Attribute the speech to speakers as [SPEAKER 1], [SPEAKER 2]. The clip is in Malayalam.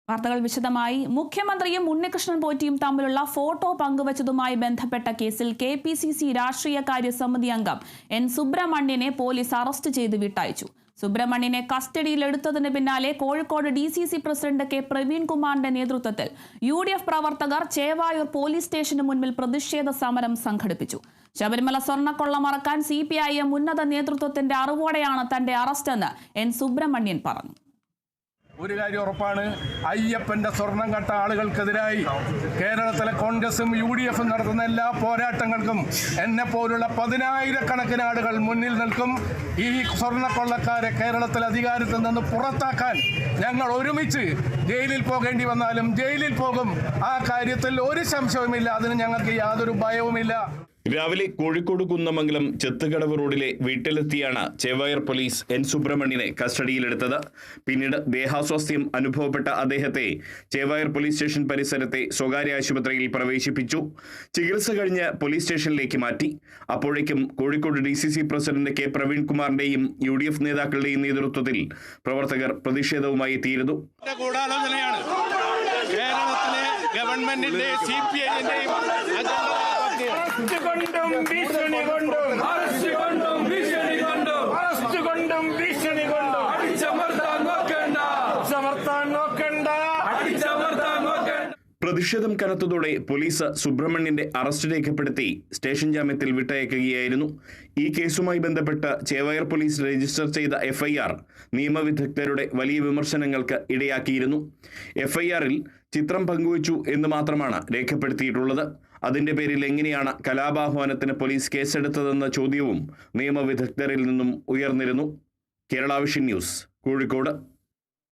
[SPEAKER 1] വാർത്തകൾ വിശദമായി. മുഖ്യമന്ത്രിയും ഉണ്ണികൃഷ്ണൻ പോറ്റിയും തമ്മിലുള്ള ഫോട്ടോ പങ്കുവച്ചതുമായി ബന്ധപ്പെട്ട കേസിൽ KPCC രാഷ്ട്രീയകാര്യ സമിതി അംഗം N സുബ്രഹ്മണ്യനെ പോലീസ് അറസ്റ്റ് ചെയ്ത് വിട്ടയച്ചു. സുബ്രഹ്മണ്യനെ കസ്റ്റഡിയിലെടുത്തതിന് പിന്നാലെ കോഴിക്കോട് DCC പ്രസിഡന്റ് K പ്രവീൺകുമാറിന്റെ നേതൃത്വത്തിൽ UDF പ്രവർത്തകർ ചേവായൂർ പോലീസ് സ്റ്റേഷന് മുൻപിൽ പ്രതിഷേധ സമരം സംഘടിപ്പിച്ചു. ശബരിമല സ്വർണ്ണക്കൊള്ള മറക്കാൻ CPIM ഉന്നത നേതൃത്വത്തിന്റെ അറിവോടെയാണ് തന്റെ അറസ്റ്റെന്ന് N സുബ്രഹ്മണ്യൻ പറഞ്ഞു.
[SPEAKER 2] ഒരു കാര്യം ഉറപ്പാണ്, അയ്യപ്പന്റെ സ്വർണം കട്ട ആളുകൾക്കെതിരായി കേരളത്തിലെ കോൺഗ്രസും UDFും നടത്തുന്ന എല്ലാ പോരാട്ടങ്ങൾക്കും എന്നെ പോലുള്ള 10,000-കണക്കിന് ആളുകൾ മുന്നിൽ നിൽക്കും. ഈ സ്വർണ്ണക്കൊള്ളക്കാരെ കേരളത്തിലെ അധികാരത്തിൽ നിന്ന് പുറത്താക്കാൻ ഞങ്ങൾ ഒരുമിച്ച് ജയിലിൽ പോകേണ്ടി വന്നാലും ജയിലിൽ പോകും. ആ കാര്യത്തിൽ ഒരു സംശയവുമില്ല. അതിന് ഞങ്ങൾക്ക് യാതൊരു ഭയവുമില്ല.
[SPEAKER 3] രാവിലെ കോഴിക്കോട് കുന്നമംഗലം ചെത്തുകടവ് റോഡിലെ വീട്ടിലെത്തിയാണ് ചേവായൂർ പോലീസ് N സുബ്രഹ്മണ്യനെ കസ്റ്റഡിയിലെടുത്തത്. പിന്നീട് ദേഹാസ്വാസ്ഥ്യം അനുഭവപ്പെട്ട അദ്ദേഹത്തെ ചേവായൂർ പോലീസ് സ്റ്റേഷൻ പരിസരത്തെ സ്വകാര്യ ആശുപത്രിയിൽ പ്രവേശിപ്പിച്ചു. ചികിത്സ കഴിഞ്ഞ് പോലീസ് സ്റ്റേഷനിലേക്ക് മാറ്റി. അപ്പോഴേക്കും Kozhikode DCC president K പ്രവീൺകുമാറിന്റെയും UDF നേതാക്കളുടെയും നേതൃത്വത്തിൽ പ്രവർത്തകർ പ്രതിഷേധവുമായി എത്തിയിരുന്നു.
[SPEAKER 2] ഗവൺമെന്റിന്റെ CPIന്റെയും
[SPEAKER 3] പ്രതിഷേധം കനത്തതോടെ പോലീസ് സുബ്രഹ്മണ്യന്റെ അറസ്റ്റ് രേഖപ്പെടുത്തി സ്റ്റേഷൻ ജാമ്യത്തിൽ വിട്ടയക്കുകയായിരുന്നു. ഈ കേസുമായി ബന്ധപ്പെട്ട് ചേവായൂർ പോലീസ് രജിസ്റ്റർ ചെയ്ത FIR നിയമവിദഗ്ധരുടെ വലിയ വിമർശനങ്ങൾക്ക് ഇടയാക്കിയിരുന്നു. FIRൽ ചിത്രം പങ്കുവച്ചു എന്ന് മാത്രമാണ് രേഖപ്പെടുത്തിയിട്ടുള്ളത്. അതിന്റെ പേരിൽ എങ്ങനെയാണ് കലാപാഹ്വാനത്തിന് പോലീസ് കേസെടുത്തതെന്ന ചോദ്യവും നിയമവിദഗ്ധരിൽ നിന്നും ഉയർന്നിരുന്നു. Kerala vision news, Kozhikode.